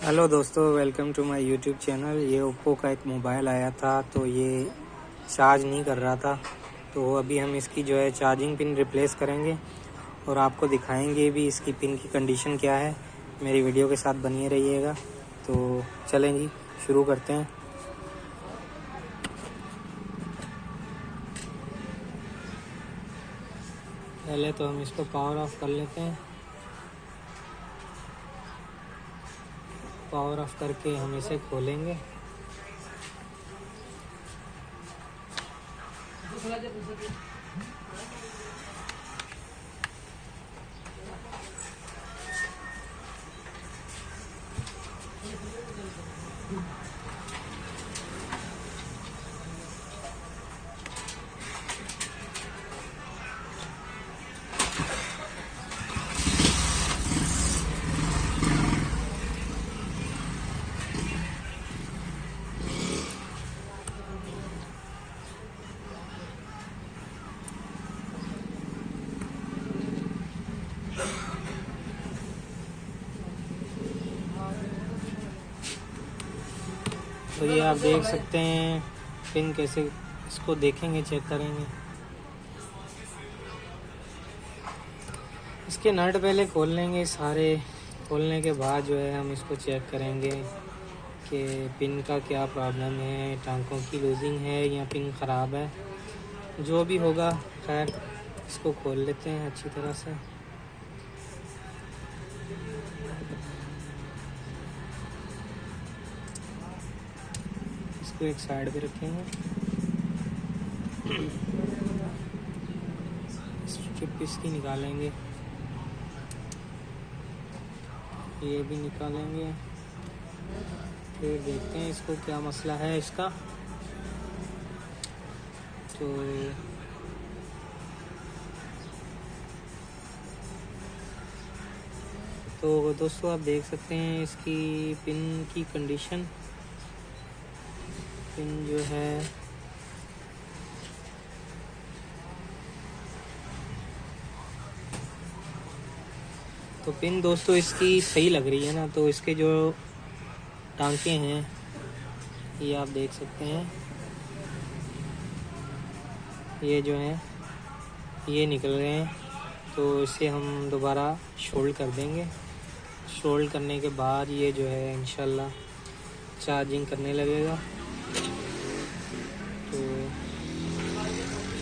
Hello दोस्तों, welcome to my YouTube channel. ये Oppo का एक मोबाइल आया था तो ये चार्ज नहीं कर रहा था, तो अभी हम इसकी जो है चार्जिंग पिन रिप्लेस करेंगे और आपको दिखाएंगे भी इसकी पिन की कंडीशन क्या है। मेरी वीडियो के साथ बनिए रहिएगा। तो चलें जी, शुरू करते हैं। पहले तो हम इसको पावर ऑफ कर लेते हैं। पावर ऑफ करके हम इसे खोलेंगे। तो ये आप देख सकते हैं पिन कैसे, इसको देखेंगे, चेक करेंगे। इसके नट पहले खोल लेंगे सारे। खोलने के बाद जो है हम इसको चेक करेंगे कि पिन का क्या प्रॉब्लम है, टांकों की लूजिंग है या पिन ख़राब है। जो भी होगा खैर, इसको खोल लेते हैं अच्छी तरह से। इसको एक साइड पे रखेंगे। स्ट्रिप इसकी निकालेंगे, ये भी निकालेंगे। फिर देखते हैं इसको क्या मसला है इसका। तो दोस्तों आप देख सकते हैं इसकी पिन की कंडीशन। पिन जो है तो पिन दोस्तों इसकी सही लग रही है ना। तो इसके जो टांके हैं ये आप देख सकते हैं, ये जो है ये निकल रहे हैं। तो इसे हम दोबारा शोल्ड कर देंगे। शोल्ड करने के बाद ये जो है इंशाल्लाह चार्जिंग करने लगेगा। तो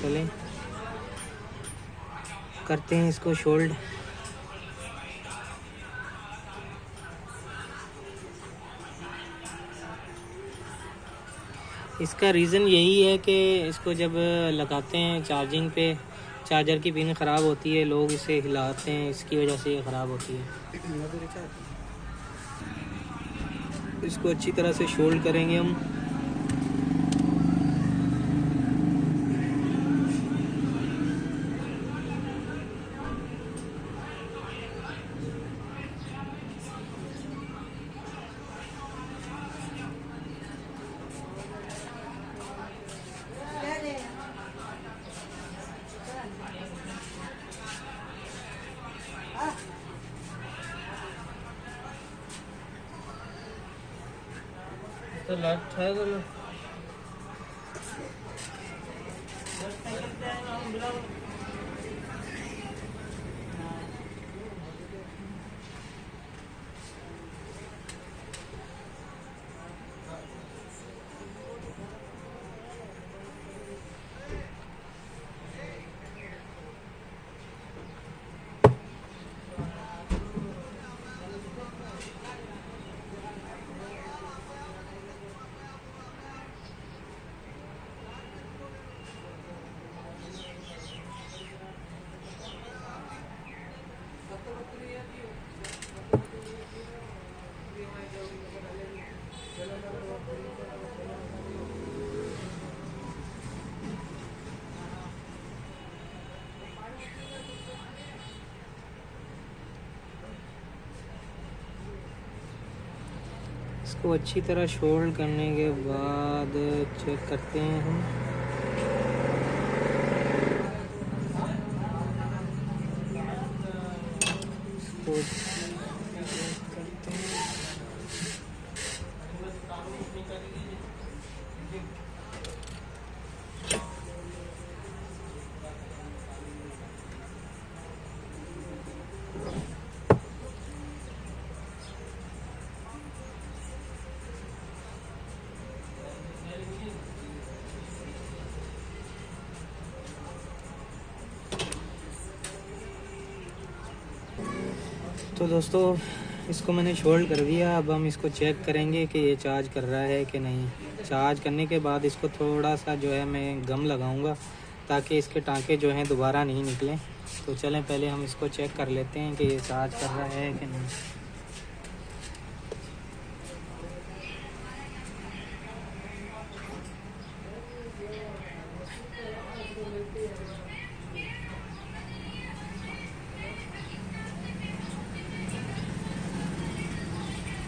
चलें करते हैं इसको शोल्ड। इसका रीज़न यही है कि इसको जब लगाते हैं चार्जिंग पे, चार्जर की पिन ख़राब होती है, लोग इसे हिलाते हैं, इसकी वजह से ये ख़राब होती है। इसको अच्छी तरह से शोल्ड करेंगे हम। तो लेफ्ट है तो इसको अच्छी तरह शोल्ड करने के बाद चेक करते हैं हम। इसको करते हैं। तो दोस्तों इसको मैंने होल्ड कर दिया। अब हम इसको चेक करेंगे कि ये चार्ज कर रहा है कि नहीं। चार्ज करने के बाद इसको थोड़ा सा जो है मैं गम लगाऊंगा ताकि इसके टांके जो हैं दोबारा नहीं निकलें। तो चलें पहले हम इसको चेक कर लेते हैं कि ये चार्ज कर रहा है कि नहीं।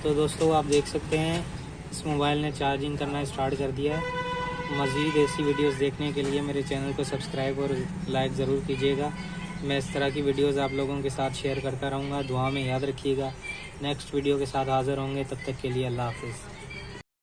तो दोस्तों आप देख सकते हैं इस मोबाइल ने चार्जिंग करना स्टार्ट कर दिया है। मज़ीद ऐसी वीडियोस देखने के लिए मेरे चैनल को सब्सक्राइब और लाइक ज़रूर कीजिएगा। मैं इस तरह की वीडियोस आप लोगों के साथ शेयर करता रहूँगा। दुआ में याद रखिएगा। नेक्स्ट वीडियो के साथ हाज़िर होंगे, तब तक के लिए अल्लाह हाफ़िज़।